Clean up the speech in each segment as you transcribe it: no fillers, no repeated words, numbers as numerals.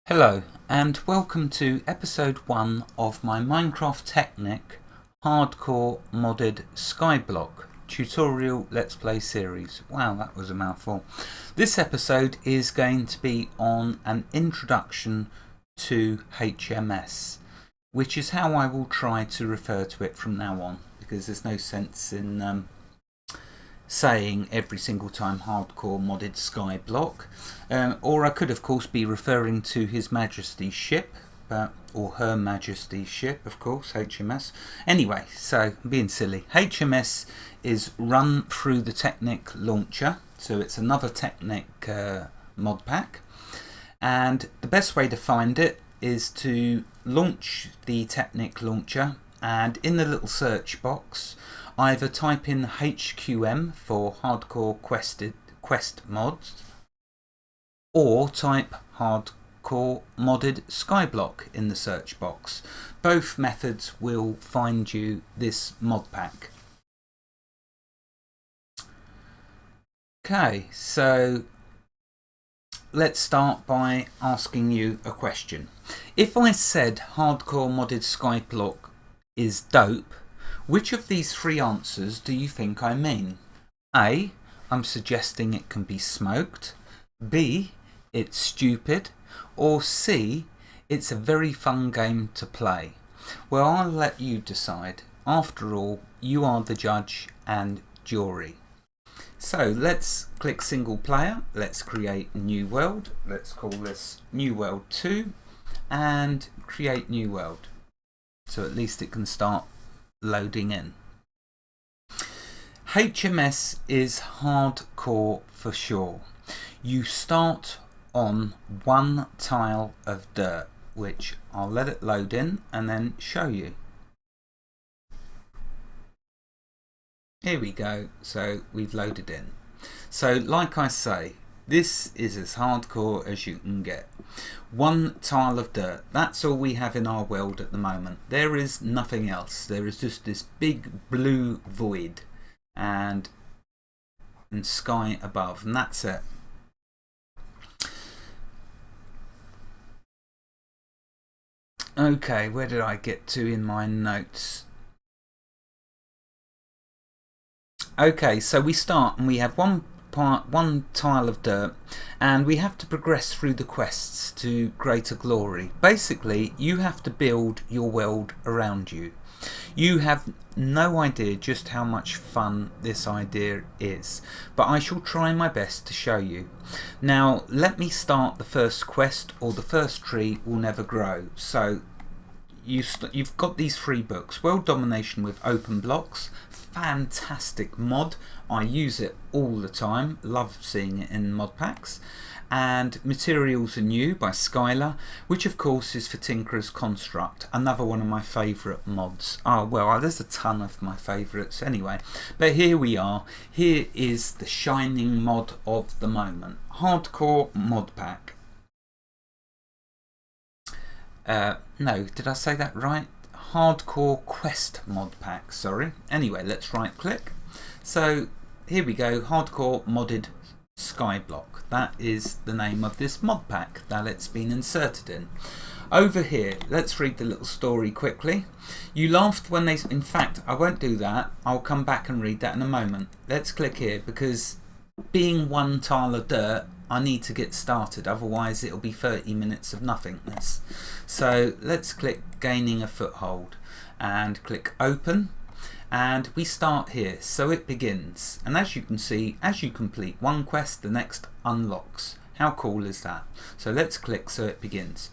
Hello and welcome to episode 1 of my Minecraft Technic Hardcore Modded Skyblock tutorial Let's Play series. Wow, that was a mouthful. This episode is going to be on an introduction to HMS, which is how I will try to refer to it from now on, because there's no sense in saying every single time Hardcore Modded Skyblock. Or I could of course be referring to His Majesty's ship, or Her Majesty's ship, of course, HMS. Anyway, so being silly, HMS is run through the Technic Launcher, so it's another Technic mod pack, and the best way to find it is to launch the Technic Launcher, and in the little search box either type in HQM for Hardcore Quest Mods, or type Hardcore Modded Skyblock in the search box. Both methods will find you this mod pack. Okay, so let's start by asking you a question. If I said Hardcore Modded Skyblock is dope, which of these three answers do you think I mean? A, I'm suggesting it can be smoked. B, it's stupid. Or C, it's a very fun game to play. Well, I'll let you decide. After all, you are the judge and jury. So let's click single player. Let's create a new world. Let's call this New World 2 and create new world. So at least it can start loading in. HMS is hardcore for sure. You start on one tile of dirt, which I'll let it load in and then show you. Here we go, so we've loaded in. So like I say, this is as hardcore as you can get. One tile of dirt, that's all we have in our world at the moment. There is nothing else. There is just this big blue void and sky above, and that's it. Okay, where did I get to in my notes? Okay, so we start and we have one tile of dirt, and we have to progress through the quests to greater glory. Basically, you have to build your world around you. You have no idea just how much fun this idea is, but I shall try my best to show you. Now, let me start the first quest, or the first tree will never grow. So you've got these three books. World Domination with Open Blocks, fantastic mod. I use it all the time, love seeing it in mod packs. And Materials Are New by Skylar, which of course is for Tinkerer's Construct, another one of my favourite mods. Oh well, there's a ton of my favourites anyway, but here we are. Here is the shining mod of the moment, Hardcore Mod Pack. No, did I say that right? Hardcore Quest Mod Pack, sorry. Anyway, let's right click. So here we go, Hardcore Modded Skyblock. That is the name of this mod pack that it's been inserted in. Over here, let's read the little story quickly. You laughed when they... In fact, I won't do that. I'll come back and read that in a moment. Let's click here, because being one tile of dirt, I need to get started, otherwise it'll be 30 minutes of nothingness. So let's click Gaining a Foothold and click Open, and we start here. So it begins, and as you can see, as you complete one quest, the next unlocks. How cool is that? So let's click So It Begins.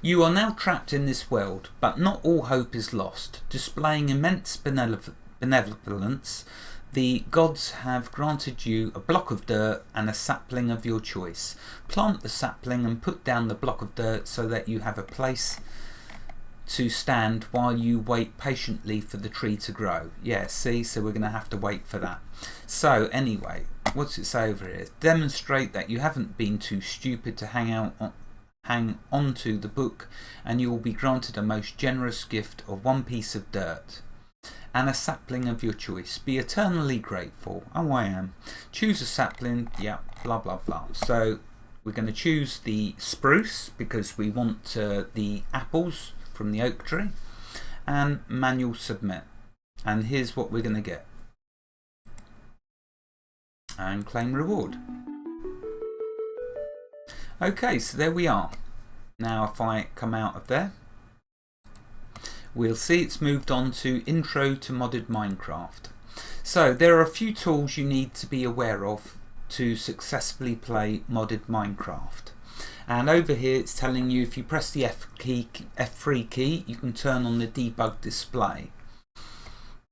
You are now trapped in this world, but not all hope is lost. Displaying immense benevolence, the gods have granted you a block of dirt and a sapling of your choice. Plant the sapling and put down the block of dirt so that you have a place to stand while you wait patiently for the tree to grow. Yeah, see, so we're going to have to wait for that. So anyway, what's it say over here? Demonstrate that you haven't been too stupid to hang onto the book, and you will be granted a most generous gift of one piece of dirt and a sapling of your choice. Be eternally grateful. Oh, I am. Choose a sapling. Yeah, blah blah blah. So we're going to choose the spruce because we want the apples from the oak tree, and manual submit. And here's what we're going to get. And claim reward. Okay, so there we are. Now if I come out of there, we'll see it's moved on to Intro to Modded Minecraft. So there are a few tools you need to be aware of to successfully play modded Minecraft. And over here it's telling you if you press the F3 key, you can turn on the Debug Display.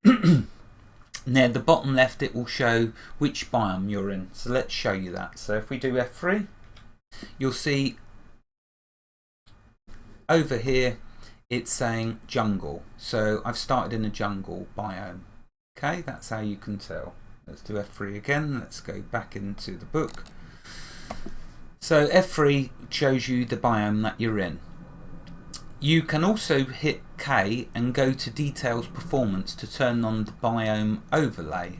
Near the bottom left it will show which biome you're in. So let's show you that. So if we do F3, you'll see over here it's saying jungle. So I've started in a jungle biome. Okay, that's how you can tell. Let's do F3 again. Let's go back into the book. So F3 shows you the biome that you're in. You can also hit K and go to Details Performance to turn on the Biome Overlay.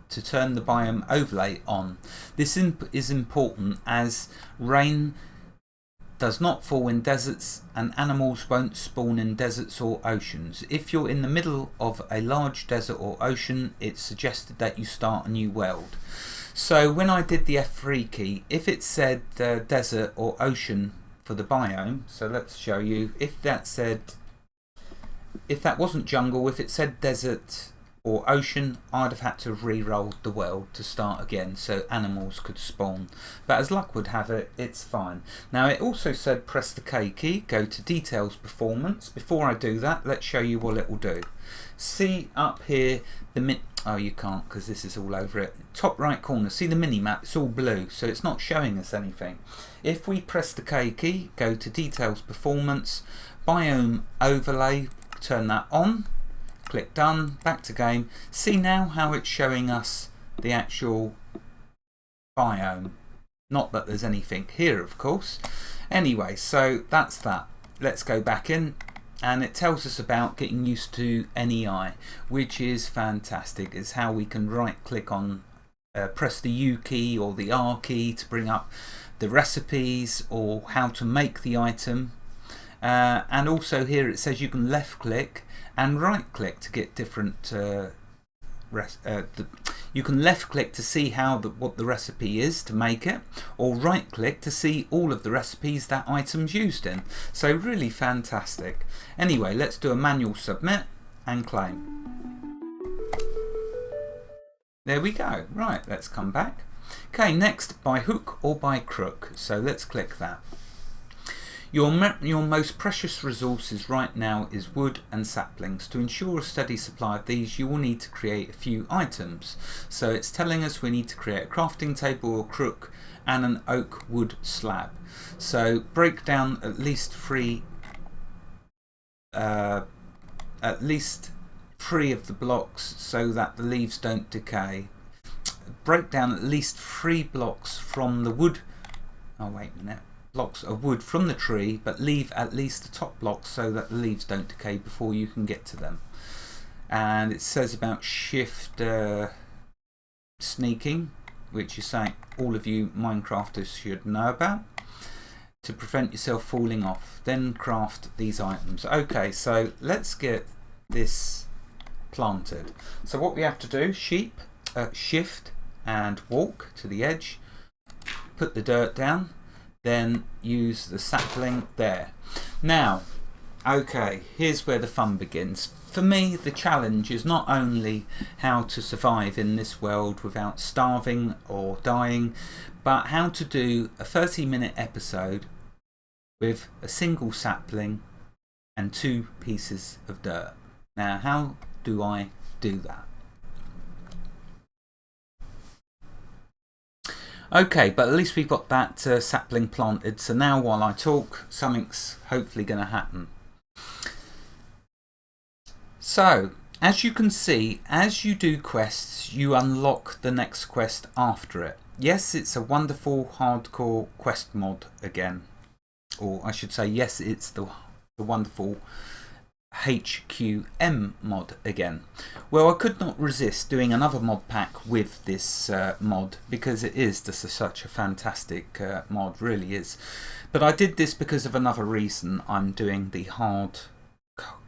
To turn the Biome Overlay on. This is important as rain does not fall in deserts and animals won't spawn in deserts or oceans. If you're in the middle of a large desert or ocean, it's suggested that you start a new world. So when I did the F3 key, if it said desert or ocean for the biome, so let's show you, if that wasn't jungle, if it said desert or ocean, I'd have had to re-roll the world to start again so animals could spawn. But as luck would have it, it's fine. Now it also said press the K key, go to Details Performance. Before I do that, let's show you what it will do. See up here, oh you can't because this is all over it. Top right corner, see the mini map, it's all blue, so it's not showing us anything. If we press the K key, go to Details Performance, Biome Overlay, turn that on, click done, back to game. See now how it's showing us the actual biome. Not that there's anything here, of course. Anyway, so that's that. Let's go back in, and it tells us about getting used to NEI, which is fantastic. It's how we can right click on, press the U key or the R key to bring up the recipes or how to make the item. And also here it says you can left click and right click to get different you can left click to see what the recipe is to make it, or right click to see all of the recipes that item's used in. So really fantastic. Anyway, let's do a manual submit and claim. There we go. Right, let's come back. Okay, next, by hook or by crook. So let's click that. Your most precious resources right now is wood and saplings. To ensure a steady supply of these, you will need to create a few items. So it's telling us we need to create a crafting table or crook and an oak wood slab. So break down at least three of the blocks so that the leaves don't decay. Break down at least 3 blocks from the wood. Oh wait a minute. Blocks of wood from the tree, but leave at least the top blocks so that the leaves don't decay before you can get to them. And it says about shift sneaking, which is something all of you Minecrafters should know about, to prevent yourself falling off. Then craft these items. Okay, so let's get this planted. So what we have to do, shift and walk to the edge, put the dirt down, then use the sapling there. Now, okay, here's where the fun begins. For me, the challenge is not only how to survive in this world without starving or dying, but how to do a 30-minute episode with a single sapling and 2 pieces of dirt. Now, how do I do that? Okay, but at least we've got that sapling planted, so now while I talk, something's hopefully going to happen. So, as you can see, as you do quests, you unlock the next quest after it. Yes, it's a wonderful hardcore quest mod again. Or I should say, yes, it's the wonderful HQM mod again. Well, I could not resist doing another mod pack with this mod because it is just such a fantastic mod, really is. But I did this because of another reason. I'm doing the Hardcore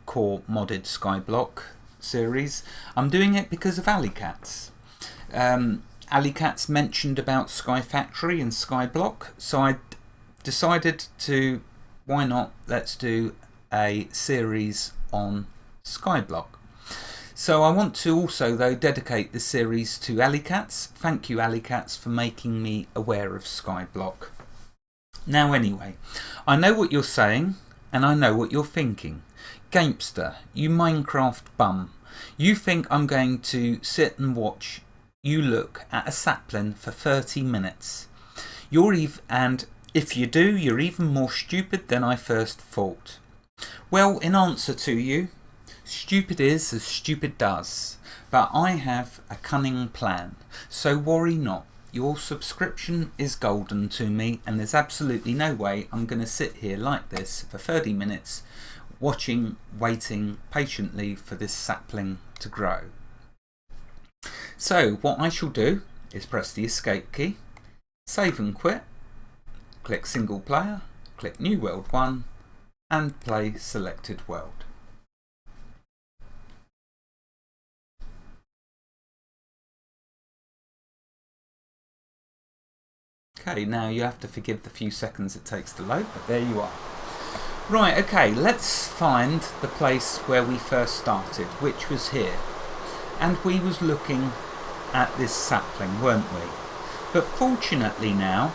Modded Skyblock series. I'm doing it because of Alleycats. Alleycats mentioned about Sky Factory and Skyblock, so I decided to, why not, let's do a series on Skyblock. So I want to also though dedicate this series to Alleycats. Thank you Alleycats for making me aware of Skyblock. Now anyway, I know what you're saying and I know what you're thinking. Gamester, you Minecraft bum, you think I'm going to sit and watch you look at a sapling for 30 minutes. And if you do, you're even more stupid than I first thought. Well, in answer to you, stupid is as stupid does, but I have a cunning plan, so worry not. Your subscription is golden to me and there's absolutely no way I'm going to sit here like this for 30 minutes waiting patiently for this sapling to grow. So what I shall do is press the escape key, save and quit, click single player, click new world 1 and play selected world. Okay, now you have to forgive the few seconds it takes to load, but there you are. Right, okay, let's find the place where we first started, which was here. And we was looking at this sapling, weren't we? But fortunately now,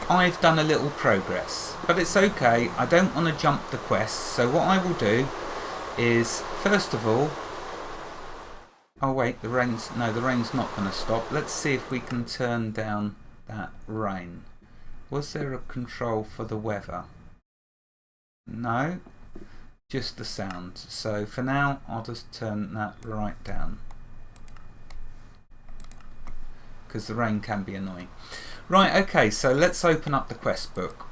I've done a little progress. But it's okay, I don't want to jump the quest, so what I will do is, first of all, oh wait, the rain's not going to stop. Let's see if we can turn down that rain. Was there a control for the weather? No, just the sound. So for now I'll just turn that right down because the rain can be annoying. Right, okay, so let's open up the quest book.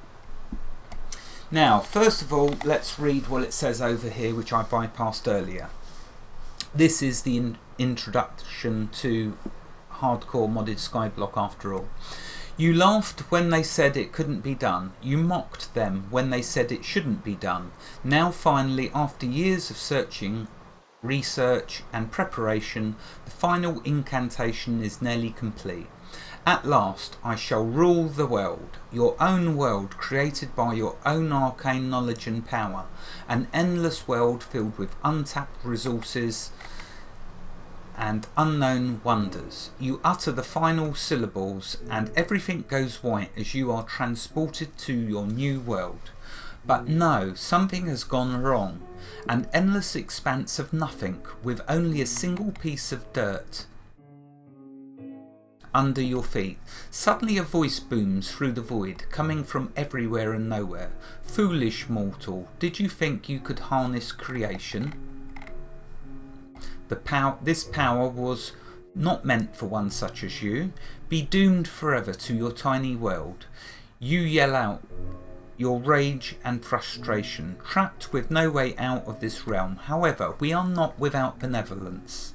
Now first of all let's read what it says over here, which I bypassed earlier. This is the introduction to Hardcore Modded Skyblock after all. You laughed when they said it couldn't be done. You mocked them when they said it shouldn't be done. Now finally, after years of searching, research and preparation, the final incantation is nearly complete. At last I shall rule the world, your own world created by your own arcane knowledge and power, an endless world filled with untapped resources and unknown wonders. You utter the final syllables and everything goes white as you are transported to your new world. But no, something has gone wrong. An endless expanse of nothing with only a single piece of dirt under your feet. Suddenly a voice booms through the void, coming from everywhere and nowhere. Foolish mortal, did you think you could harness creation? This power was not meant for one such as you. Be doomed forever to your tiny world. You yell out your rage and frustration, trapped with no way out of this realm. However, we are not without benevolence.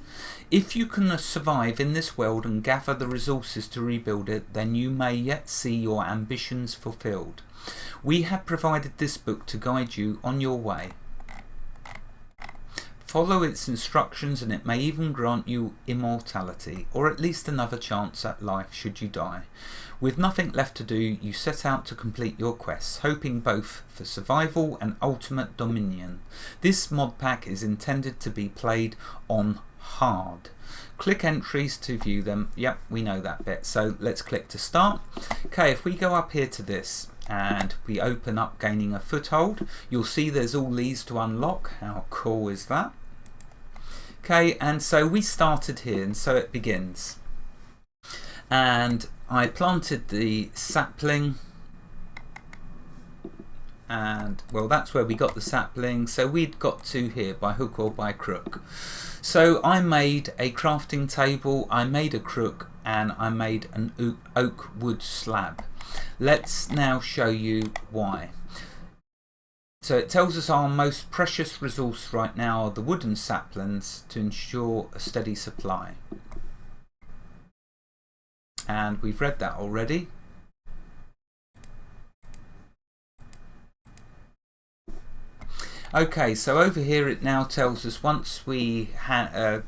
If you can survive in this world and gather the resources to rebuild it, then you may yet see your ambitions fulfilled. We have provided this book to guide you on your way. Follow its instructions and it may even grant you immortality, or at least another chance at life should you die. With nothing left to do, you set out to complete your quests, hoping both for survival and ultimate dominion. This mod pack is intended to be played on hard. Click entries to view them. Yep, we know that bit. So let's click to start. Okay, if we go up here to this and we open up gaining a foothold, you'll see there's all these to unlock. How cool is that? Okay, and so we started here and so it begins. And I planted the sapling, and well, that's where we got the sapling. So we'd got to here by hook or by crook. So I made a crafting table, I made a crook, and I made an oak wood slab. Let's now show you why. So it tells us our most precious resource right now are the wooden saplings to ensure a steady supply. And we've read that already. Okay, so over here it now tells us once we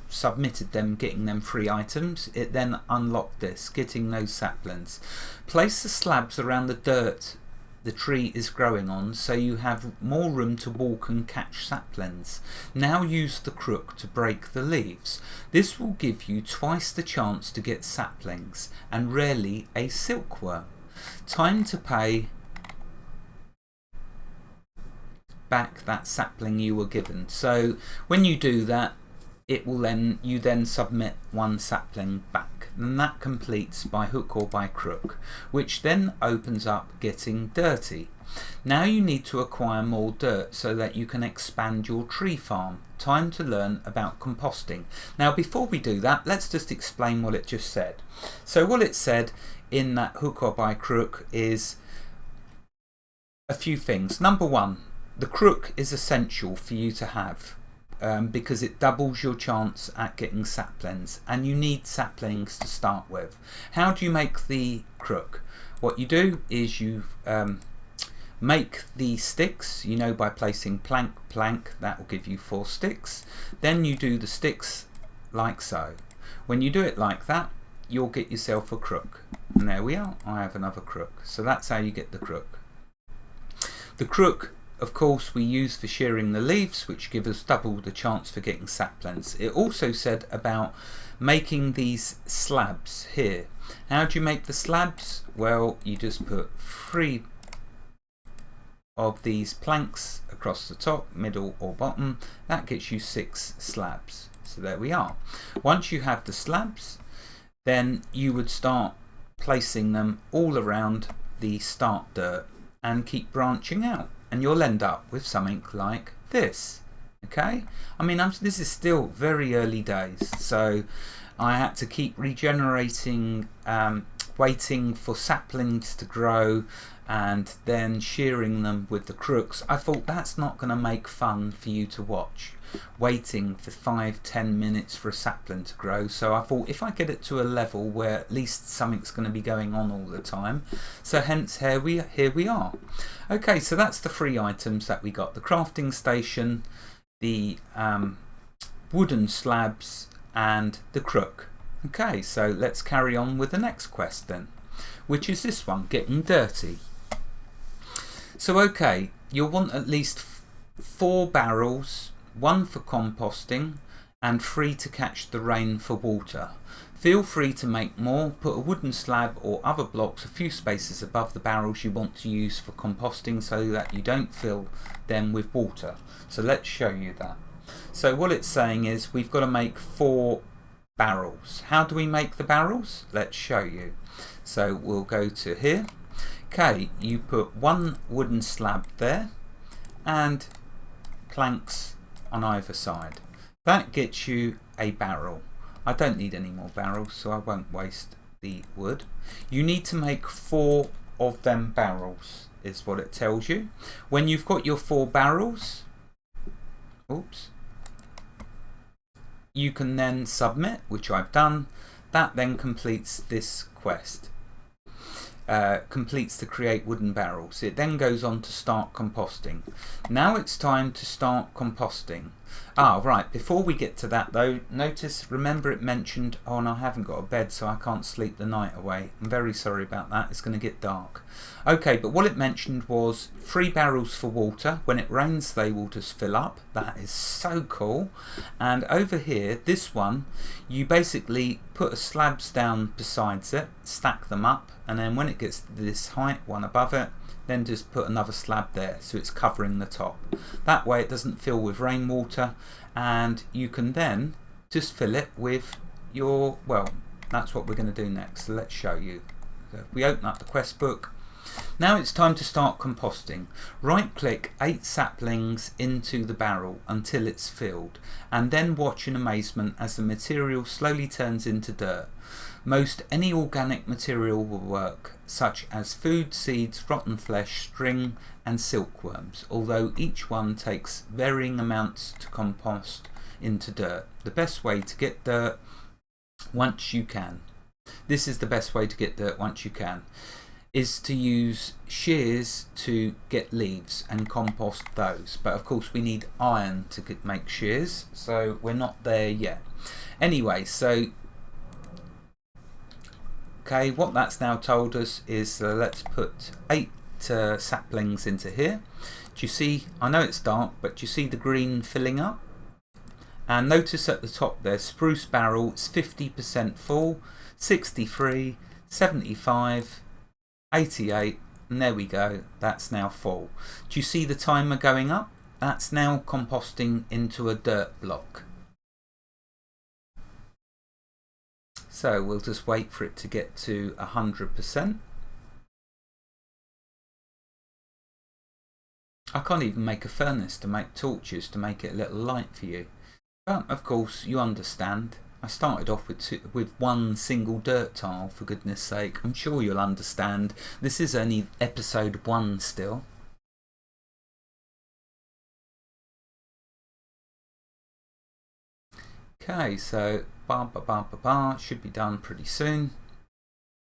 submitted them, getting them free items, it then unlocked this, getting those saplings. Place the slabs around the dirt the tree is growing on so you have more room to walk and catch saplings. Now use the crook to break the leaves. This will give you twice the chance to get saplings and rarely a silkworm. Time to pay back that sapling you were given. So when you do that, it will then you submit one sapling back, and that completes by hook or by crook, which then opens up getting dirty. Now you need to acquire more dirt so that you can expand your tree farm. Time to learn about composting. Now before we do that, let's just explain what it just said. So what it said in that hook or by crook is a few things. Number one, the crook is essential for you to have because it doubles your chance at getting saplings, and you need saplings to start with. How do you make the crook? What you do is you make the sticks, you know, by placing plank, that will give you 4 sticks. Then you do the sticks like so. When you do it like that, you'll get yourself a crook. And there we are, I have another crook. So that's how you get the crook. The crook, of course, we use for shearing the leaves, which give us double the chance for getting saplings. It also said about making these slabs here. How do you make the slabs? Well, you just put 3 of these planks across the top, middle or bottom. That gets you 6 slabs. So there we are. Once you have the slabs, then you would start placing them all around the start dirt and keep branching out. And you'll end up with something like this. Okay, I mean, this is still very early days, so I had to keep regenerating, waiting for saplings to grow and then shearing them with the crooks. I thought that's not going to make fun for you to watch, waiting for 5-10 minutes for a sapling to grow. So I thought if I get it to a level where at least something's going to be going on all the time, so hence here we are. Okay, so that's the 3 items that we got: the crafting station, the wooden slabs and the crook. Okay, so let's carry on with the next quest then, which is this one, getting dirty. So okay, you'll want at least 4 barrels, 1 for composting and 3 to catch the rain for water. Feel free to make more. Put a wooden slab or other blocks a few spaces above the barrels you want to use for composting so that you don't fill them with water. So let's show you that. So what it's saying is we've got to make 4 barrels. How do we make the barrels? Let's show you. So we'll go to here. Okay, you put 1 wooden slab there and planks on either side. That gets you a barrel. I don't need any more barrels, so I won't waste the wood. You need to make 4 of them barrels, is what it tells you. When you've got your 4 barrels, oops, you can then submit, which I've done. That then completes this quest. Completes to create wooden barrels. It then goes on to start composting. Now it's time to start composting. Right, before we get to that though, remember it mentioned, oh no, I haven't got a bed so I can't sleep the night away. I'm very sorry about that, it's going to get dark. Okay, but what it mentioned was 3 barrels for water. When it rains they will just fill up. That is so cool. And over here, this one, you basically put a slabs down besides it, stack them up, and then when it gets to this height, one above it, then just put another slab there so it's covering the top. That way it doesn't fill with rainwater, and you can then just fill it with your, well, that's what we're going to do next. So let's show you. So if we open up the quest book, now it's time to start composting. Right click 8 saplings into the barrel until it's filled, and then watch in amazement as the material slowly turns into dirt. Most any organic material will work, such as food, seeds, rotten flesh, string and silkworms, although each one takes varying amounts to compost into dirt. The best way to get dirt once you can. This is the best way to get dirt once you can, is to use shears to get leaves and compost those. But of course we need iron to make shears, so we're not there yet. Anyway, so okay, what that's now told us is let's put 8 saplings into here. Do you see, I know it's dark, but do you see the green filling up? And notice at the top there, spruce barrel, it's 50% full, 63, 75, 88, and there we go, that's now full. Do you see the timer going up? That's now composting into a dirt block. So we'll just wait for it to get to 100%. I can't even make a furnace to make torches to make it a little light for you. But of course you understand. I started off with one single dirt tile, for goodness sake. I'm sure you'll understand. This is only episode 1 still. Okay, so should be done pretty soon.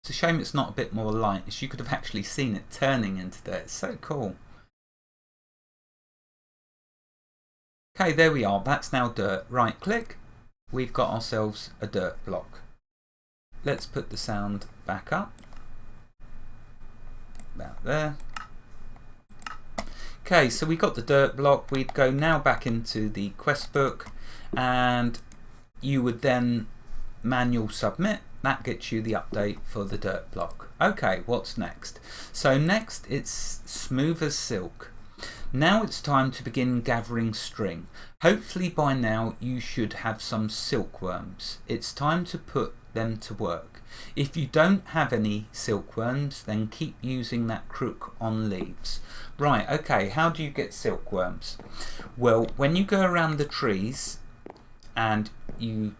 It's a shame it's not a bit more light, as you could have actually seen it turning into there. It's so cool. Okay, there we are. That's now dirt. Right click. We've got ourselves a dirt block. Let's put the sound back up. About there. Okay, so we got the dirt block. We'd go now back into the quest book and you would then manual submit. That gets you the update for the dirt block. Okay, what's next? So next it's smooth as silk. Now it's time to begin gathering string. Hopefully by now you should have some silkworms. It's time to put them to work. If you don't have any silkworms, then keep using that crook on leaves. Right, okay, how do you get silkworms? Well, when you go around the trees and you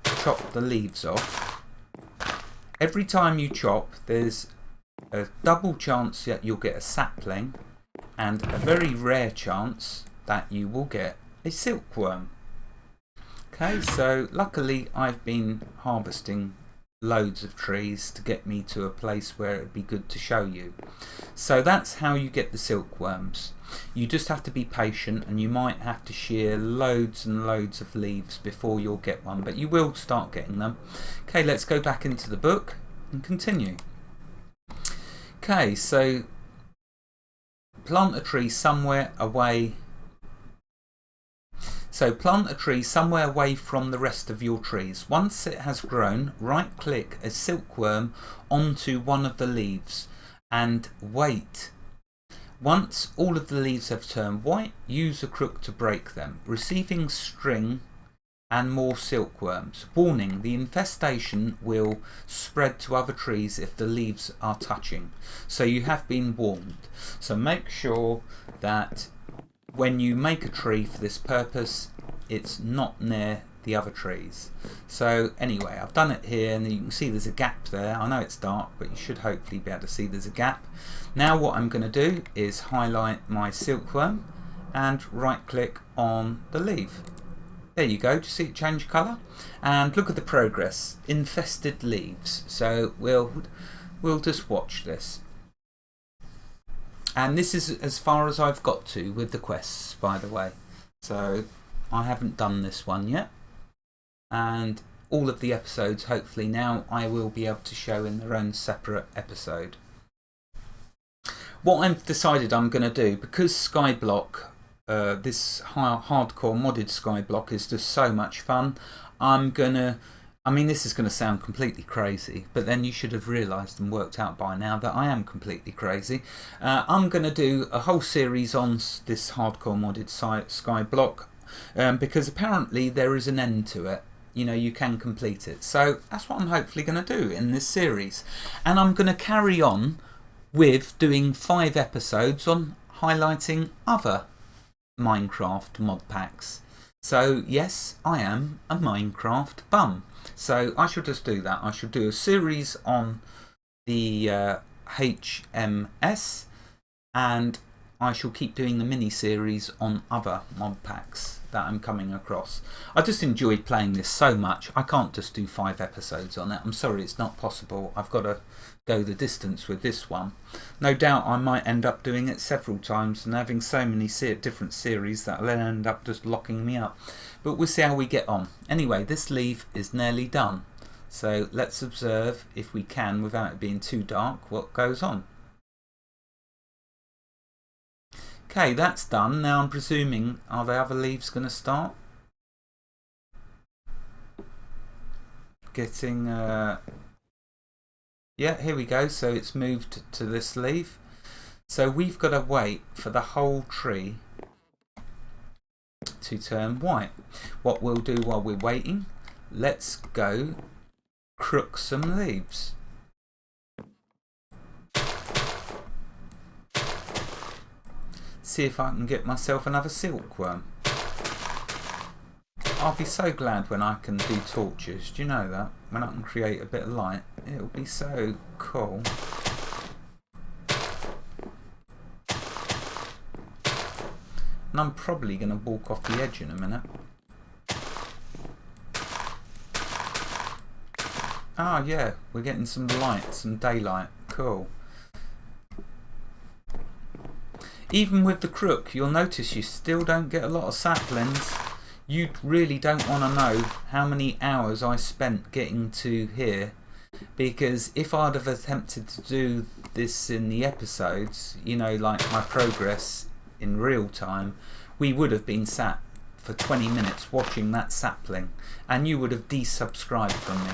chop the leaves off, every time you chop there's a double chance that you'll get a sapling and a very rare chance that you will get a silkworm. Okay, so luckily I've been harvesting loads of trees to get me to a place where it'd be good to show you. So that's how you get the silkworms. You just have to be patient and you might have to shear loads and loads of leaves before you'll get one, but you will start getting them. Okay, let's go back into the book and continue. Okay, so plant a tree somewhere away. So plant a tree somewhere away from the rest of your trees. Once it has grown, right click a silkworm onto one of the leaves and wait. Once all of the leaves have turned white, use a crook to break them, receiving string and more silkworms. Warning, the infestation will spread to other trees if the leaves are touching. So you have been warned. So make sure that when you make a tree for this purpose, it's not near the other trees. So anyway, I've done it here and you can see there's a gap there. I know it's dark, but you should hopefully be able to see there's a gap. Now what I'm going to do is highlight my silkworm and right click on the leaf. There you go, do you see it change colour? And look at the progress, infested leaves. So we'll just watch this. And this is as far as I've got to with the quests, by the way. So I haven't done this one yet. And all of the episodes, hopefully now, I will be able to show in their own separate episode. What I've decided I'm going to do, because Skyblock, this hardcore modded Skyblock is just so much fun, I'm going to... I mean, this is going to sound completely crazy, but then you should have realised and worked out by now that I am completely crazy. I'm going to do a whole series on this hardcore modded Skyblock because apparently there is an end to it. You know, you can complete it. So that's what I'm hopefully going to do in this series. And I'm going to carry on with doing 5 episodes on highlighting other Minecraft mod packs. So yes, I am a Minecraft bum. So I shall just do that. I shall do a series on the HMS, and I shall keep doing the mini-series on other mod packs that I'm coming across. I just enjoyed playing this so much. I can't just do 5 episodes on it. I'm sorry, it's not possible. I've got to go the distance with this one. No doubt I might end up doing it several times and having so many different series that will end up just locking me up. But we'll see how we get on. Anyway, this leaf is nearly done. So let's observe, if we can, without it being too dark, what goes on. Okay, that's done. Now I'm presuming, are the other leaves going to start? Getting, yeah, here we go. So it's moved to this leaf. So we've got to wait for the whole tree to turn white. What we'll do while we're waiting, let's go crook some leaves. See if I can get myself another silkworm. I'll be so glad when I can do torches. Do you know that? When I can create a bit of light, it'll be so cool. And I'm probably going to walk off the edge in a minute. Ah, yeah, we're getting some light, some daylight. Cool. Even with the crook, you'll notice you still don't get a lot of saplings. You really don't want to know how many hours I spent getting to here, because if I'd have attempted to do this in the episodes, you know, like my progress in real time, we would have been sat for 20 minutes watching that sapling, and you would have desubscribed from me,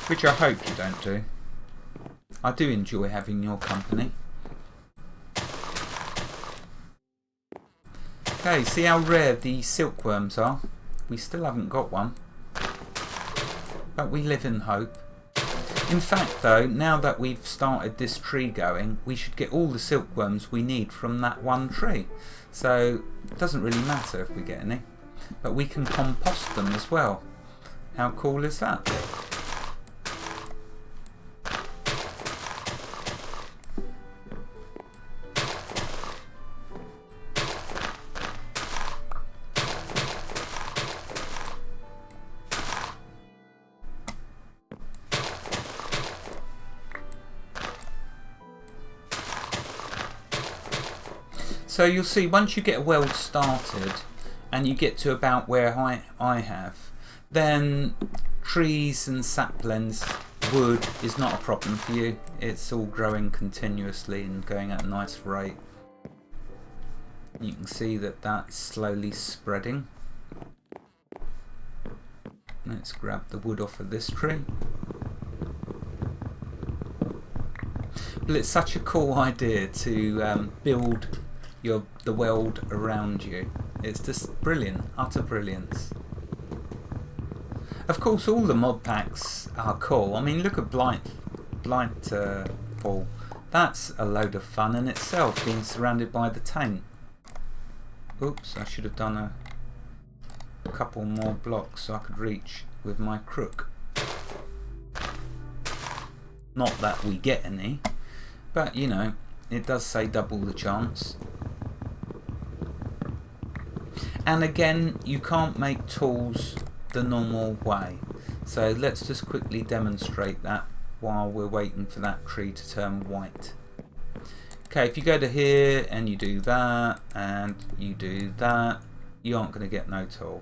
which I hope you don't do. I do enjoy having your company. Okay, see how rare the silkworms are? We still haven't got one. But we live in hope. In fact though, now that we've started this tree going, we should get all the silkworms we need from that one tree. So it doesn't really matter if we get any. But we can compost them as well. How cool is that? So you'll see, once you get a weld started and you get to about where I have, then trees and saplings, wood is not a problem for you. It's all growing continuously and going at a nice rate. You can see that that's slowly spreading. Let's grab the wood off of this tree. But it's such a cool idea to build the world around you. It's just brilliant, utter brilliance. Of course, all the mod packs are cool. I mean, look at Blightfall. That's a load of fun in itself, being surrounded by the taint. Oops, I should have done a couple more blocks so I could reach with my crook. Not that we get any, but you know, it does say double the chance. And again, you can't make tools the normal way. So let's just quickly demonstrate that while we're waiting for that tree to turn white. Okay, if you go to here and you do that and you do that, you aren't going to get no tool.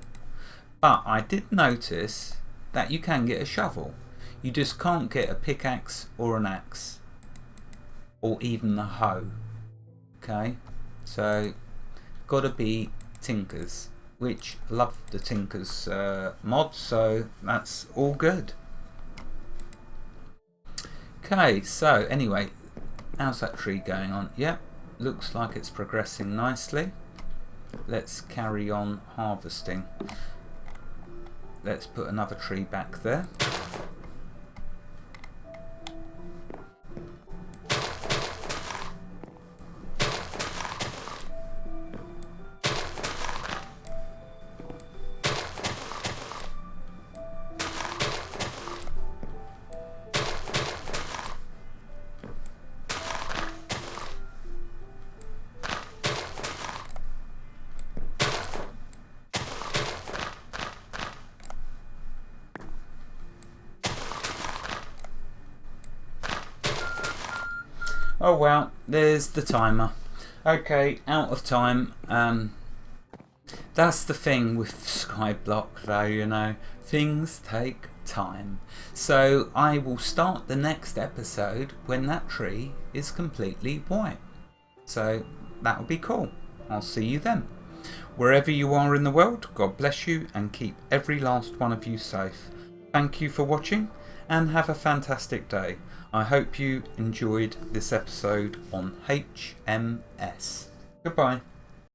But I did notice that you can get a shovel. You just can't get a pickaxe or an axe, or even the hoe. Okay, so gotta be tinkers, which love the tinkers mod, so that's all good. Okay, so anyway, how's that tree going on? Yep, looks like it's progressing nicely. Let's carry on harvesting. Let's put another tree back there. Oh well, there's the timer. Okay, out of time. That's the thing with Skyblock though, you know, things take time. So I will start the next episode when that tree is completely white. So that'll be cool. I'll see you then. Wherever you are in the world, God bless you and keep every last one of you safe. Thank you for watching and have a fantastic day. I hope you enjoyed this episode on HMS. Goodbye.